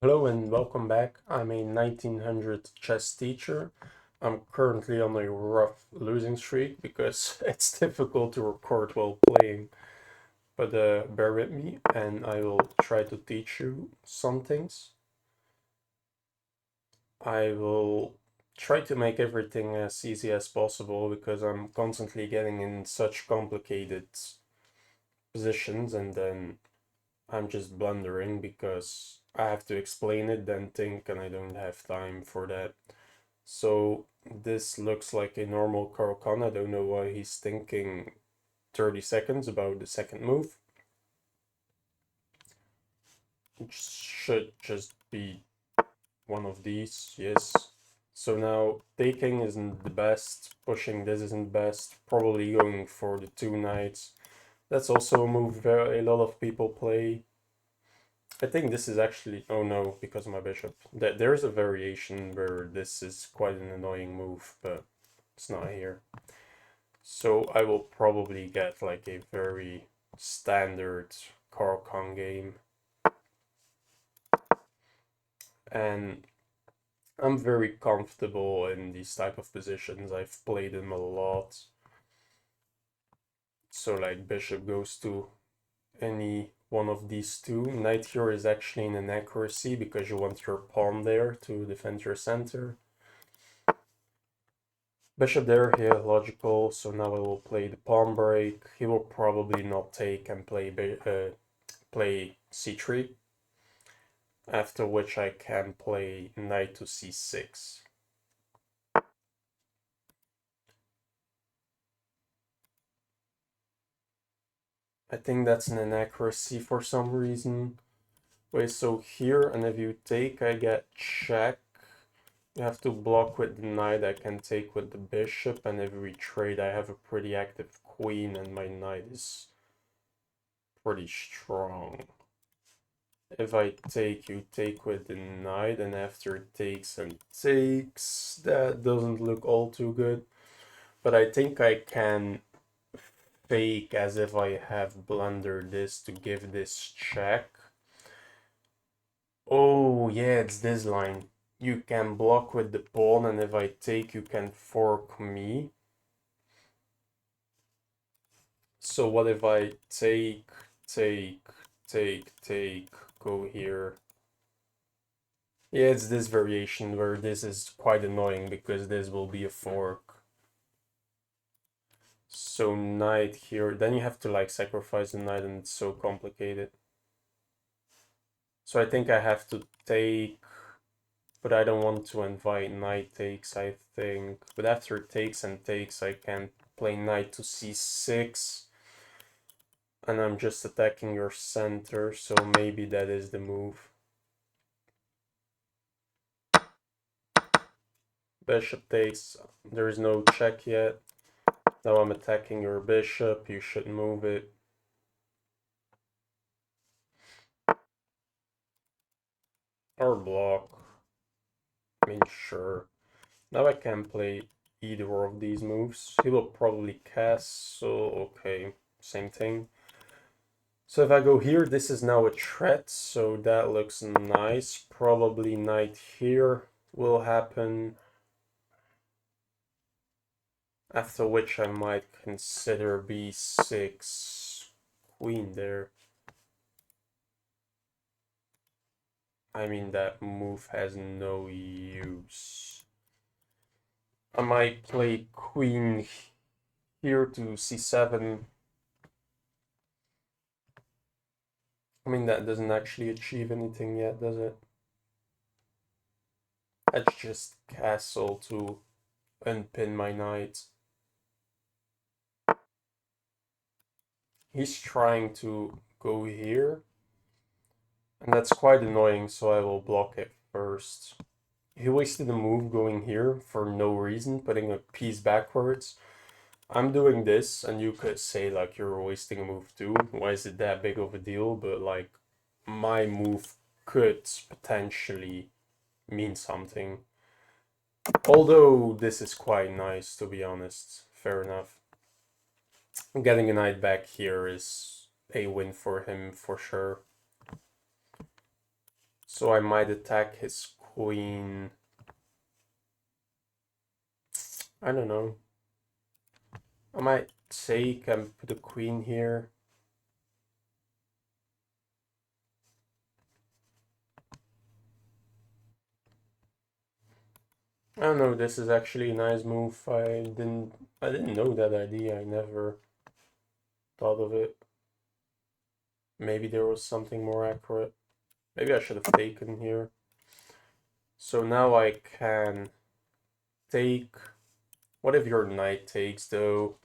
Hello and welcome back. I'm a 1900 chess teacher. I'm currently on a rough losing streak because it's difficult to record while playing. But bear with me and I will try to teach you some things. I will try to make everything as easy as possible because I'm constantly getting in such complicated positions and then I'm just blundering because I have to explain it, then think, and I don't have time for that. So this looks like a normal Caro-Kann. I don't know why he's thinking 30 seconds about the second move. It should just be one of these, yes. So now taking isn't the best, pushing this isn't best, probably going for the two knights. That's also a move a lot of people play. I think this is actually, oh no, because of my bishop. There's a variation where this is quite an annoying move, but it's not here. So I will probably get like a very standard Caro-Kann game. And I'm very comfortable in these type of positions. I've played them a lot. So like bishop goes to any one of these two. Knight here is actually an inaccuracy because you want your pawn there to defend your center. Bishop there, here, logical. So now I will play the pawn break. He will probably not take and play c3. After which I can play knight to c6. I think that's an inaccuracy for some reason. Wait, so here, and if you take, I get check. You have to block with the knight, I can take with the bishop, and if we trade, I have a pretty active queen, and my knight is pretty strong. If I take, you take with the knight, and after it takes and takes, that doesn't look all too good. But I think I can fake as if I have blundered this to give this check. Oh, yeah, it's this line. You can block with the pawn, and if I take, you can fork me. So what if I take, take, go here? Yeah, it's this variation where this is quite annoying because this will be a fork. So knight here, then you have to like sacrifice the knight and it's so complicated. So I think I have to take, but I don't want to invite knight takes, I think. But after takes and takes, I can play knight to c6. And I'm just attacking your center, so maybe that is the move. Bishop takes, there is no check yet. Now I'm attacking your bishop, you should move it. Or block. I mean, sure. Now I can play either of these moves. He will probably castle, okay, same thing. So if I go here, this is now a threat, so that looks nice. Probably knight here will happen. After which I might consider b6, queen there. I mean, that move has no use. I might play queen here to c7. I mean, that doesn't actually achieve anything yet, does it? Let's just castle to unpin my knight. He's trying to go here, and that's quite annoying, so I will block it first. He wasted a move going here for no reason, putting a piece backwards. I'm doing this, and you could say, like, you're wasting a move too. Why is it that big of a deal? But, like, my move could potentially mean something. Although this is quite nice, to be honest. Fair enough. Getting a knight back here is a win for him, for sure. So I might attack his queen. I don't know. I might take and put a queen here. I don't know, this is actually a nice move. I didn't know that idea. I never thought of it. Maybe there was something more accurate. Maybe I should have taken here. So now I can take. What if your knight takes though?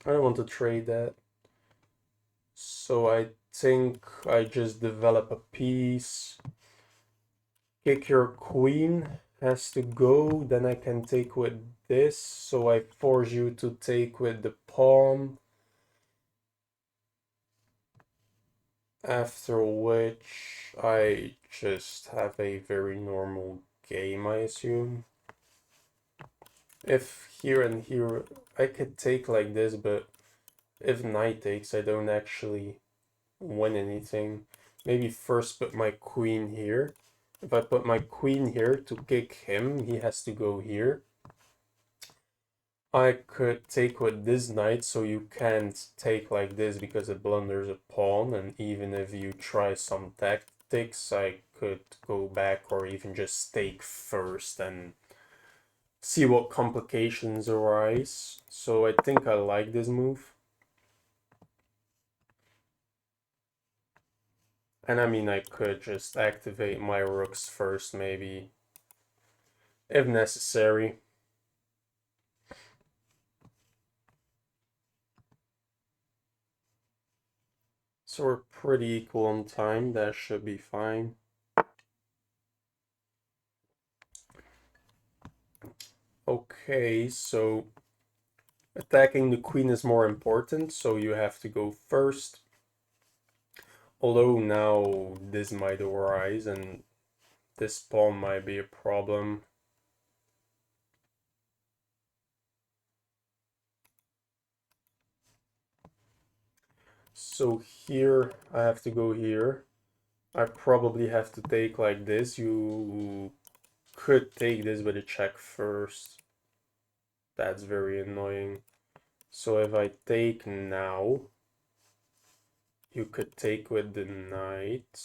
I don't want to trade that. So I think I just develop a piece. Kick your queen has to go, then I can take with this, so I force you to take with the pawn. After which I just have a very normal game, I assume. If here and here, I could take like this, but if knight takes, I don't actually win anything. Maybe first put my queen here. If I put my queen here to kick him, he has to go here. I could take with this knight, so you can't take like this because it blunders a pawn, and even if you try some tactics, I could go back or even just take first and see what complications arise. So I think I like this move. And I mean, I could just activate my rooks first, maybe, if necessary. So we're pretty equal on time, that should be fine. Okay, so attacking the queen is more important, so you have to go first. Although now this might arise and this pawn might be a problem. So here I have to go here. I probably have to take like this. You could take this with a check first. That's very annoying. So if I take now, you could take with the knight.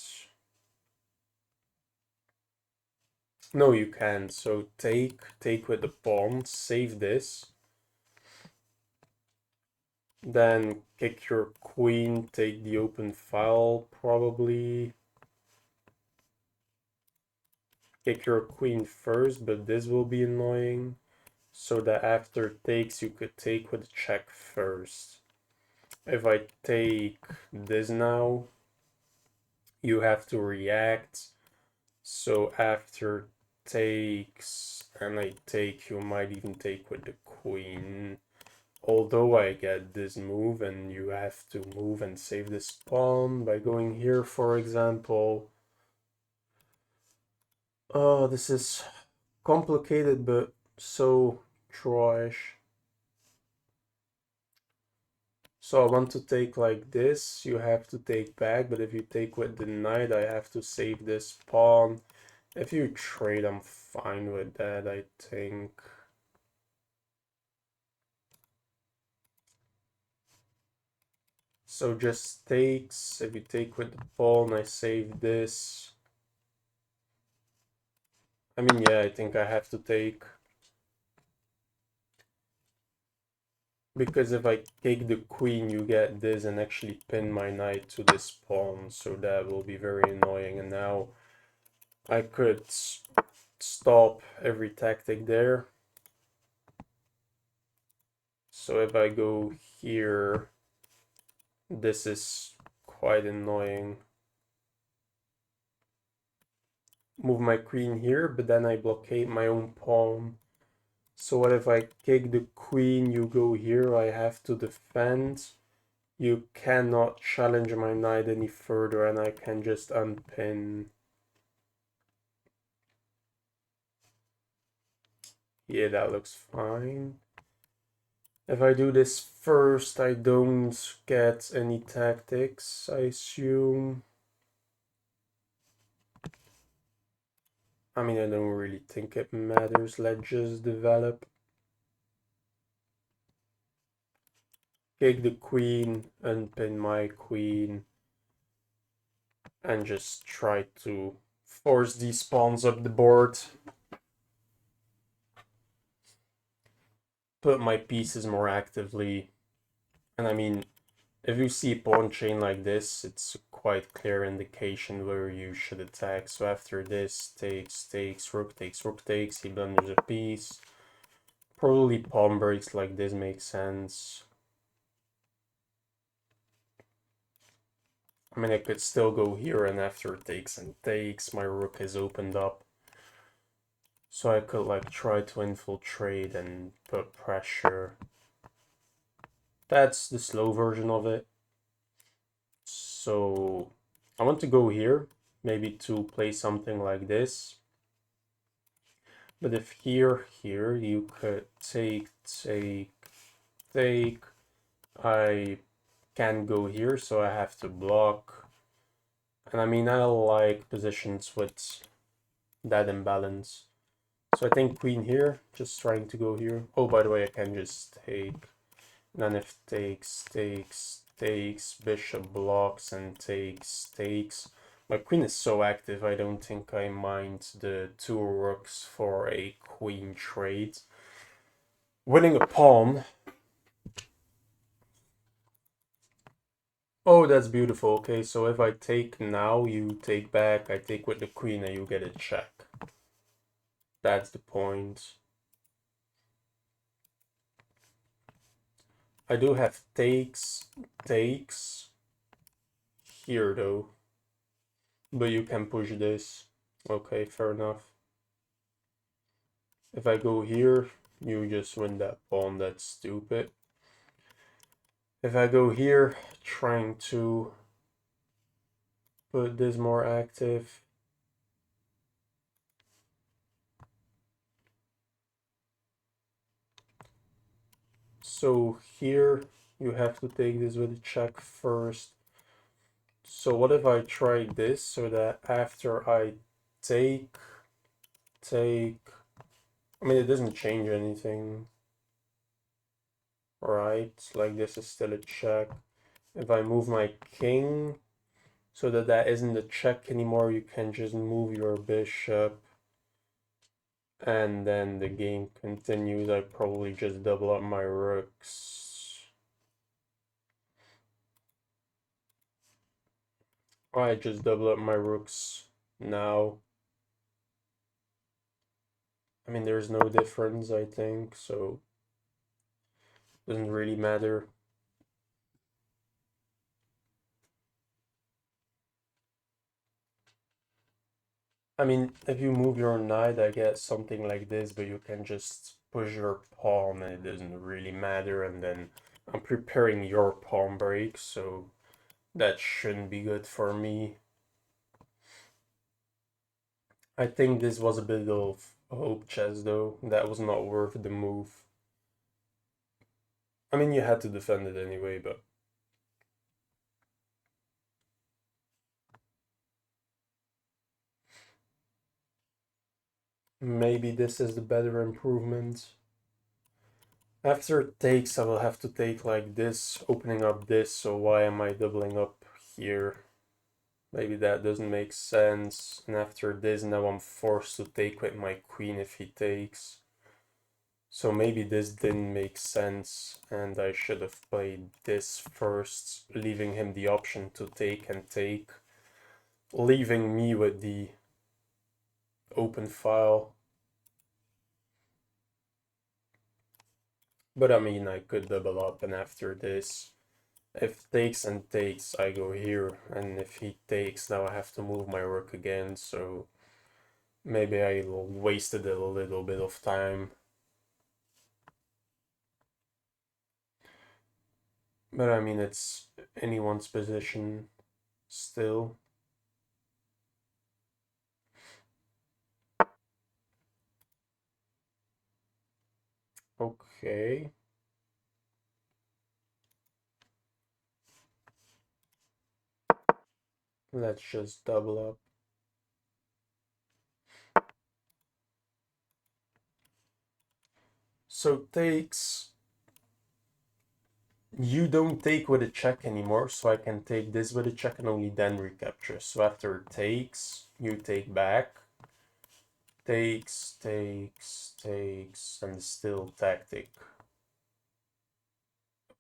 No, you can't. So take with the pawn, save this. Then kick your queen, take the open file, probably. Kick your queen first, but this will be annoying. So that after takes, you could take with check first. If I take this now, you have to react. So after takes, and I take, you might even take with the queen. Although I get this move and you have to move and save this pawn by going here, for example. Oh, this is complicated, but so trash. So I want to take like this, you have to take back, but if you take with the knight, I have to save this pawn. If you trade, I'm fine with that, I think. So just takes, if you take with the pawn, I save this. I mean, yeah, I think I have to take. Because if I take the queen, you get this and actually pin my knight to this pawn, so that will be very annoying. And now I could stop every tactic there. So if I go here, this is quite annoying. Move my queen here, but then I blockade my own pawn. So what if I kick the queen, you go here, I have to defend. You cannot challenge my knight any further and I can just unpin. Yeah, that looks fine. If I do this first, I don't get any tactics, I assume. I mean, I don't really think it matters. Let's just develop. Kick the queen, unpin my queen, and just try to force these pawns up the board. Put my pieces more actively. And I mean, if you see a pawn chain like this, it's a quite clear indication where you should attack. So after this, takes, rook takes, he blunders a piece. Probably pawn breaks like this makes sense. I mean, I could still go here, and after takes and takes, my rook is opened up. So I could like try to infiltrate and put pressure. That's the slow version of it. So I want to go here, maybe to play something like this. But if here, you could take, I can't go here, so I have to block. And I mean, I like positions with that imbalance. So I think queen here, just trying to go here. Oh, by the way, I can just take. Then if takes, bishop blocks and takes. My queen is so active, I don't think I mind the two rooks for a queen trade. Winning a pawn. Oh, that's beautiful. Okay, so if I take now, you take back, I take with the queen and you get a check. That's the point. I do have takes here though. But you can push this. Okay, fair enough. If I go here, you just win that pawn. That's stupid. If I go here, trying to put this more active. So here, you have to take this with a check first. So what if I try this so that after I take, I mean, it doesn't change anything, right? Like this is still a check. If I move my king so that that isn't a check anymore, you can just move your bishop and then the game continues. I probably just double up my rooks. I just double up my rooks now. I mean, there's no difference, I think, so doesn't really matter. I mean, if you move your knight, I get something like this, but you can just push your pawn and it doesn't really matter. And then I'm preparing your pawn break, so that shouldn't be good for me. I think this was a bit of a hope chess, though. That was not worth the move. I mean, you had to defend it anyway, but maybe this is the better improvement. After it takes, I will have to take like this, opening up this, so why am I doubling up here? Maybe that doesn't make sense. And after this, now I'm forced to take with my queen if he takes. So maybe this didn't make sense, and I should have played this first, leaving him the option to take and take, leaving me with the open file. But I mean, I could double up, and after this, if takes and takes, I go here, and if he takes, now I have to move my rook again, so maybe I wasted a little bit of time. But I mean, it's anyone's position still. Okay. Let's just double up. So takes, you don't take with a check anymore, so I can take this with a check and only then recapture. So after takes, you take back, takes, and still tactic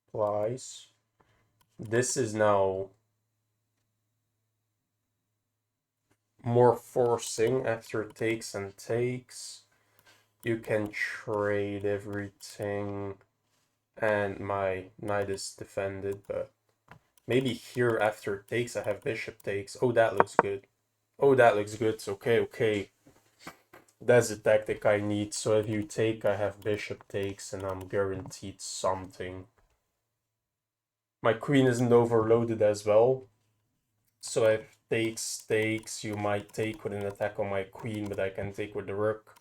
applies. This is now more forcing after takes and takes. You can trade everything and my knight is defended, but maybe here after takes I have bishop takes. Oh, that looks good. Oh, that looks good. Okay, okay. That's the tactic I need. So if you take, I have bishop takes and I'm guaranteed something. My queen isn't overloaded as well. So if takes, you might take with an attack on my queen, but I can take with the rook.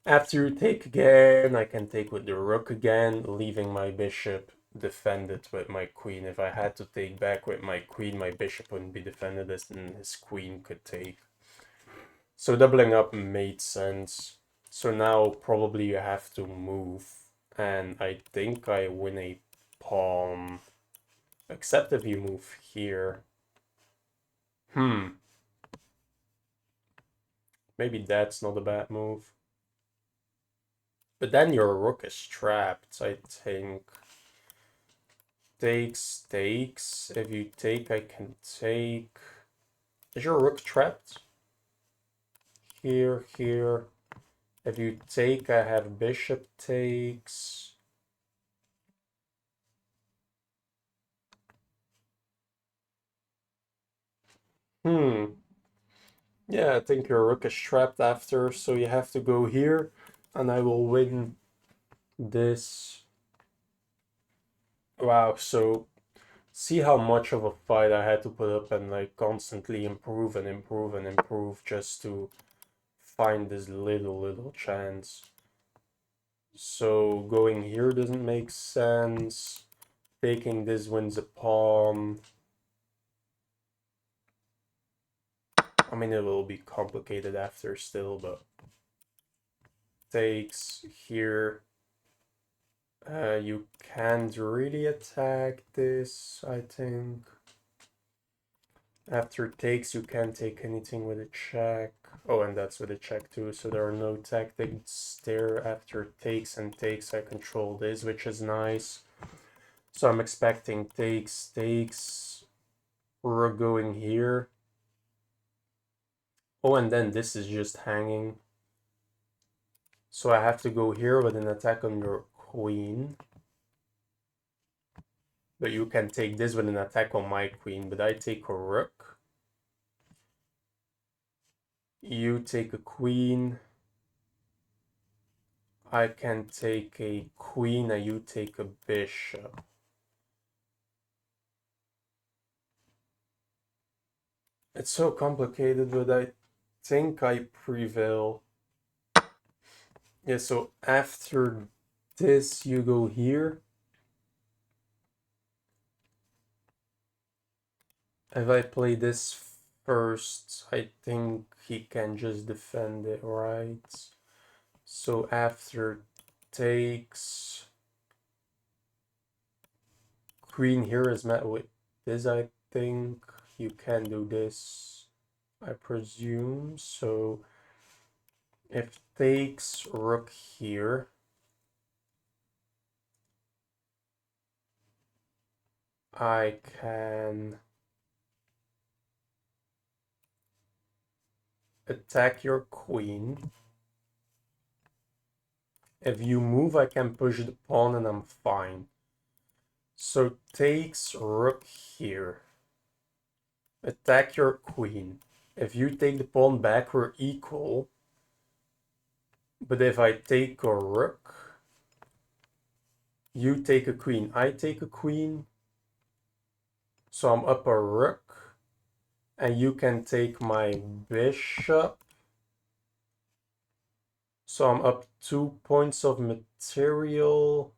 After you take again, I can take with the rook again, leaving my bishop defended with my queen. If I had to take back with my queen, my bishop wouldn't be defended and his queen could take. So doubling up made sense. So now probably you have to move. And I think I win a pawn. Except if you move here. Maybe that's not a bad move. But then your rook is trapped, I think. Takes. If you take, I can take. Is your rook trapped? Here. If you take, I have bishop takes. Yeah, I think your rook is trapped after, so you have to go here, and I will win this. Wow, so see how much of a fight I had to put up and like constantly improve and improve and improve just to find this little chance. So going here doesn't make sense. Taking this wins a pawn. I mean, it will be complicated after still, but takes here. You can't really attack this, I think. After takes, you can't take anything with a check. Oh, and that's with a check too, so there are no tactics there. After takes and takes, I control this, which is nice. So I'm expecting takes. We're going here. Oh, and then this is just hanging. So I have to go here with an attack on your queen. But you can take this with an attack on my queen, but I take a rook. You take a queen. I can take a queen and you take a bishop. It's so complicated, but I think I prevail. Yeah, so after this, you go here. If I play this first, I think he can just defend it, right? So after takes, queen here is met with this, I think. You can do this, I presume. So if takes rook here, I can attack your queen. If you move, I can push the pawn and I'm fine. So takes rook here. Attack your queen. If you take the pawn back, we're equal. But if I take a rook, you take a queen, I take a queen. So I'm up a rook. And you can take my bishop. So I'm up 2 points of material.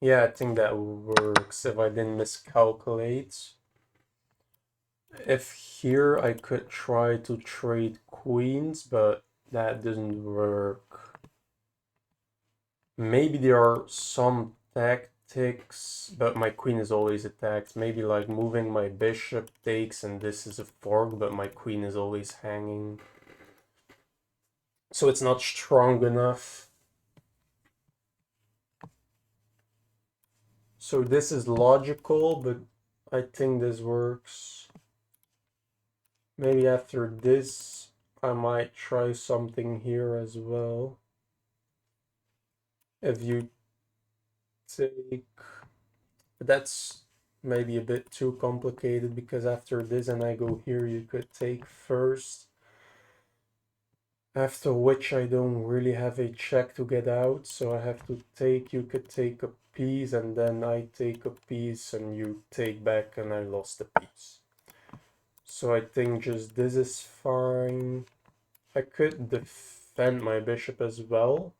Yeah, I think that works if I didn't miscalculate. If here I could try to trade queens, but that doesn't work. Maybe there are some tactics, but my queen is always attacked. Maybe like moving my bishop takes and this is a fork, but my queen is always hanging. So it's not strong enough. So this is logical, but I think this works. Maybe after this, I might try something here as well. If you take... But that's maybe a bit too complicated because after this and I go here, you could take first. After which I don't really have a check to get out, so I have to take, you could take a piece and then I take a piece and you take back and I lost a piece. So I think just this is fine. I could defend my bishop as well,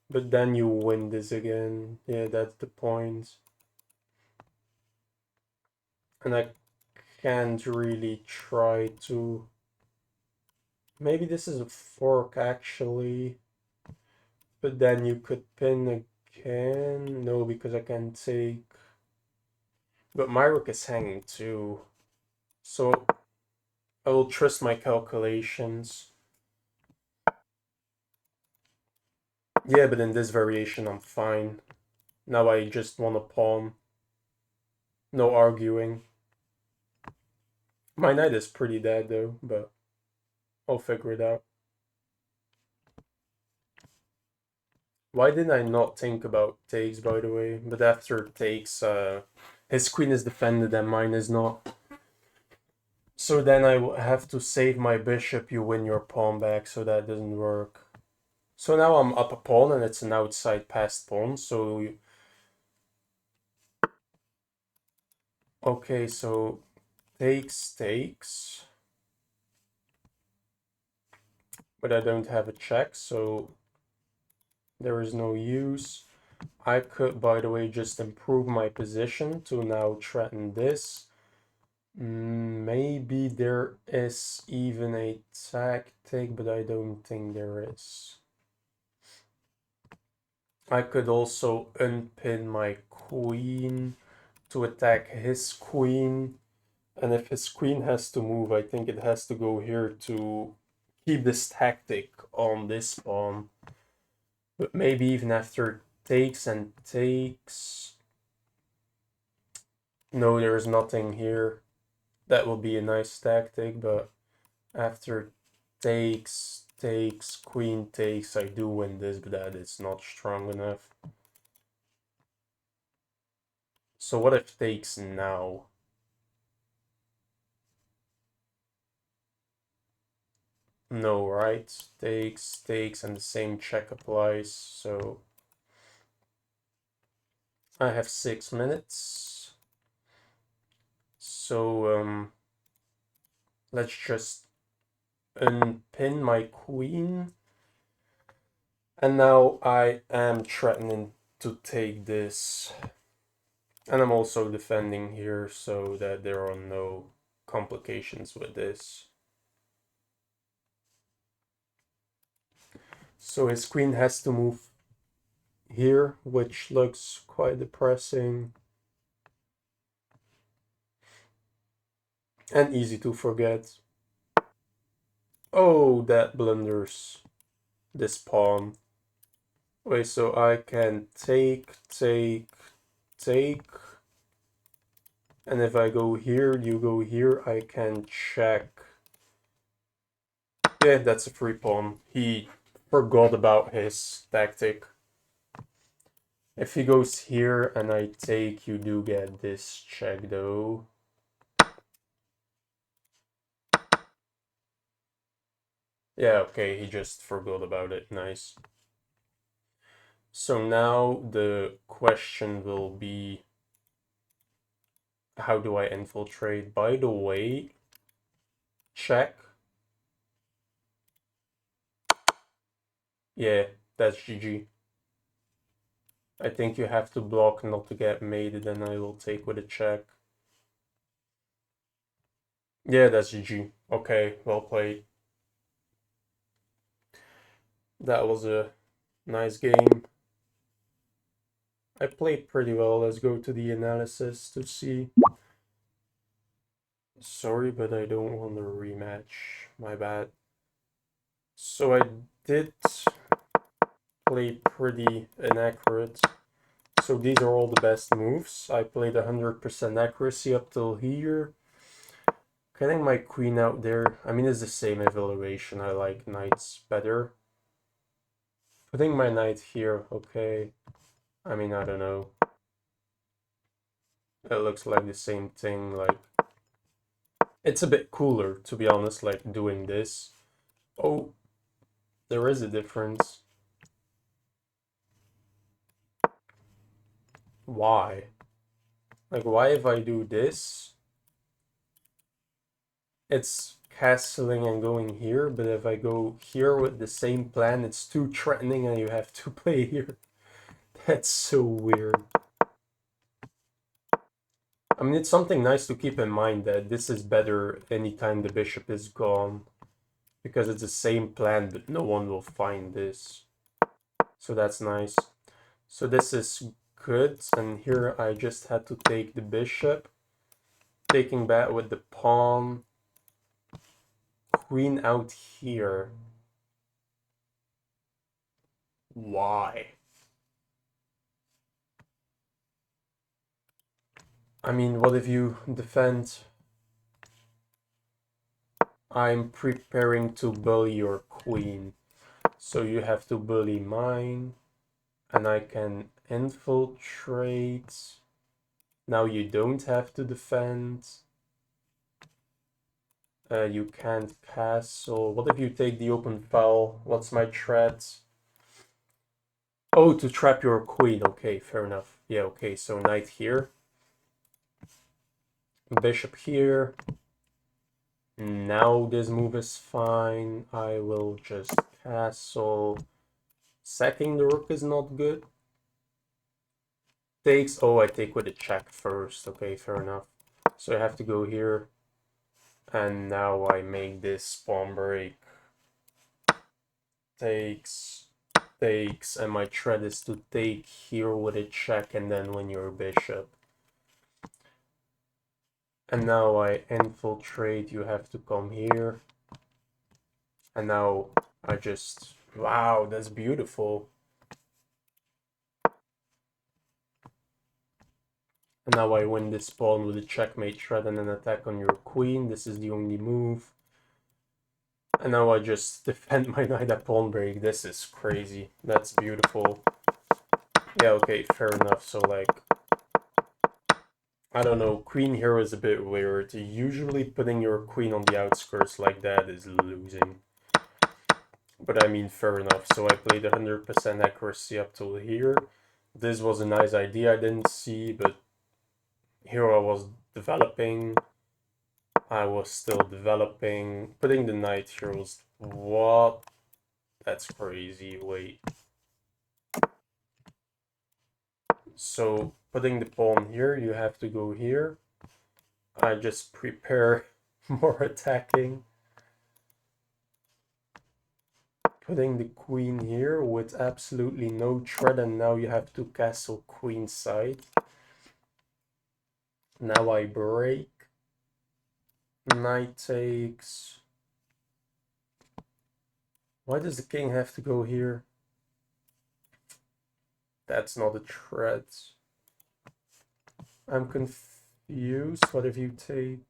but then you win this again. Yeah, that's the point. And I can't really try to... Maybe this is a fork actually, but then you could pin again. No, because I can take... But my rook is hanging too, so I will trust my calculations. Yeah, but in this variation I'm fine. Now I just want a pawn. No arguing. My knight is pretty dead though, but I'll figure it out. Why did I not think about takes, by the way? But after takes, his queen is defended and mine is not. So then I have to save my bishop, you win your pawn back, so that doesn't work. So now I'm up a pawn and it's an outside passed pawn, so... Okay, so takes. But I don't have a check, so there is no use. I could, by the way, just improve my position to now threaten this. Maybe there is even a tactic, but I don't think there is. I could also unpin my queen to attack his queen. And if his queen has to move, I think it has to go here to keep this tactic on this pawn. But maybe even after takes and takes... No, there's nothing here. That will be a nice tactic, but after takes, queen takes, I do win this, but that is not strong enough. So what if takes now? No, right? Takes, and the same check applies, so... I have 6 minutes. So, let's just unpin my queen. And now I am threatening to take this. And I'm also defending here so that there are no complications with this. So his queen has to move here, which looks quite depressing. And easy to forget. Oh, that blunders this pawn. Wait, so I can take. And if I go here, you go here, I can check. Yeah, that's a free pawn. He forgot about his tactic. If he goes here and I take, you do get this check though. Yeah, okay, he just forgot about it. Nice. So now the question will be, how do I infiltrate? By the way, check. Yeah, that's GG. I think you have to block not to get mated, then I will take with a check. Yeah, that's GG. Okay, well played. That was a nice game. I played pretty well. Let's go to the analysis to see. Sorry, but I don't want a rematch. My bad. So I did play pretty inaccurate. So these are all the best moves. I played 100% accuracy up till here. Getting my queen out there. I mean, it's the same evaluation. I like knights better. Putting my knight here, okay. I mean, I don't know. It looks like the same thing, like... It's a bit cooler, to be honest, like, doing this. Oh, there is a difference. Why? Like, why if I do this, it's castling and going here, but if I go here with the same plan, it's too threatening and you have to play here. That's so weird. I mean, it's something nice to keep in mind that this is better anytime the bishop is gone, because it's the same plan, but no one will find this. So that's nice. So this is good, and here I just had to take the bishop, taking back with the pawn, queen out here. Why? I mean, what if you defend? I'm preparing to bully your queen, so you have to bully mine, and I can infiltrate. Now you don't have to defend. You can't castle. What if you take the open file? What's my threat? Oh, to trap your queen. Okay, fair enough. Yeah, okay, so knight here. Bishop here. Now this move is fine. I will just castle. Sacking the rook is not good. Takes. Oh, I take with a check first. Okay, fair enough. So I have to go here. And now I make this pawn break. Takes. Takes. And my threat is to take here with a check and then win your bishop. And now I infiltrate. You have to come here. And now I just... Wow, that's beautiful. And now I win this pawn with a checkmate threat and an attack on your queen. This is the only move. And now I just defend my knight at pawn break. This is crazy. That's beautiful. Yeah, okay, fair enough. So, like, I don't know, queen here is a bit weird. Usually putting your queen on the outskirts like that is losing. But I mean, fair enough. So I played 100% accuracy up till here. This was a nice idea I didn't see, but here I was developing. I was still developing. Putting the knight here was... What? That's crazy. Wait. So putting the pawn here, you have to go here. I just prepare more attacking. Putting the queen here with absolutely no threat, and now you have to castle queenside. Now I break. Knight takes. Why does the king have to go here? That's not a threat. I'm confused. What if you take...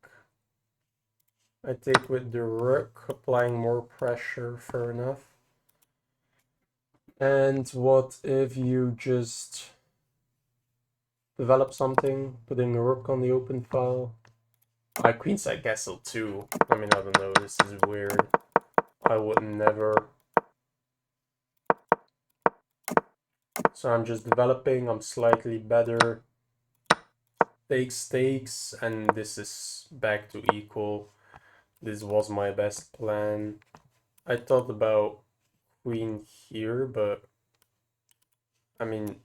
I take with the rook, applying more pressure, fair enough. And what if you just develop something, putting a rook on the open file? I queenside castle too. I mean, I don't know, this is weird. I would never. So I'm just developing, I'm slightly better. Takes, and this is back to equal. This was my best plan. I thought about queen here, but I mean,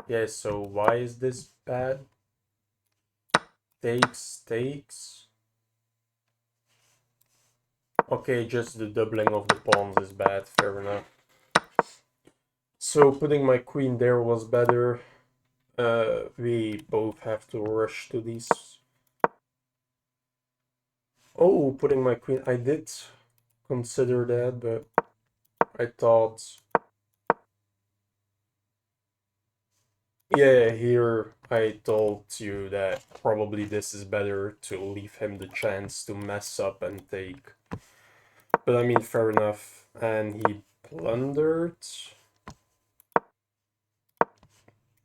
Yeah, so why is this bad? Takes. Okay, just the doubling of the pawns is bad, fair enough. So putting my queen there was better. We both have to rush to these. Oh, putting my queen. I did consider that, but I thought. Yeah, here I told you that probably this is better to leave him the chance to mess up and take. But I mean, fair enough. And he plundered.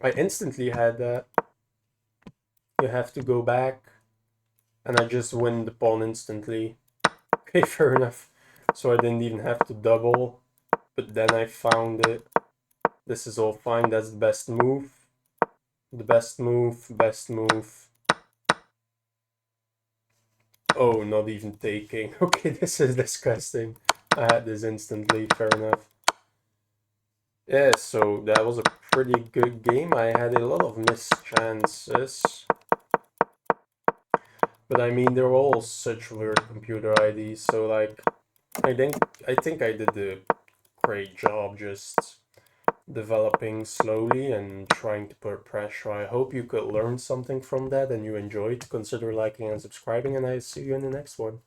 I instantly had that. You have to go back. And I just win the pawn instantly. Okay, fair enough. So I didn't even have to double. But then I found it. This is all fine. That's the best move. The best move. Oh, not even taking. Okay, this is disgusting. I had this instantly, fair enough. Yeah, so that was a pretty good game. I had a lot of missed chances. But I mean, they're all such weird computer IDs, so like, I think I did a great job just developing slowly and trying to put pressure. I hope you could learn something from that and you enjoyed. Consider liking and subscribing, and I see you in the next one.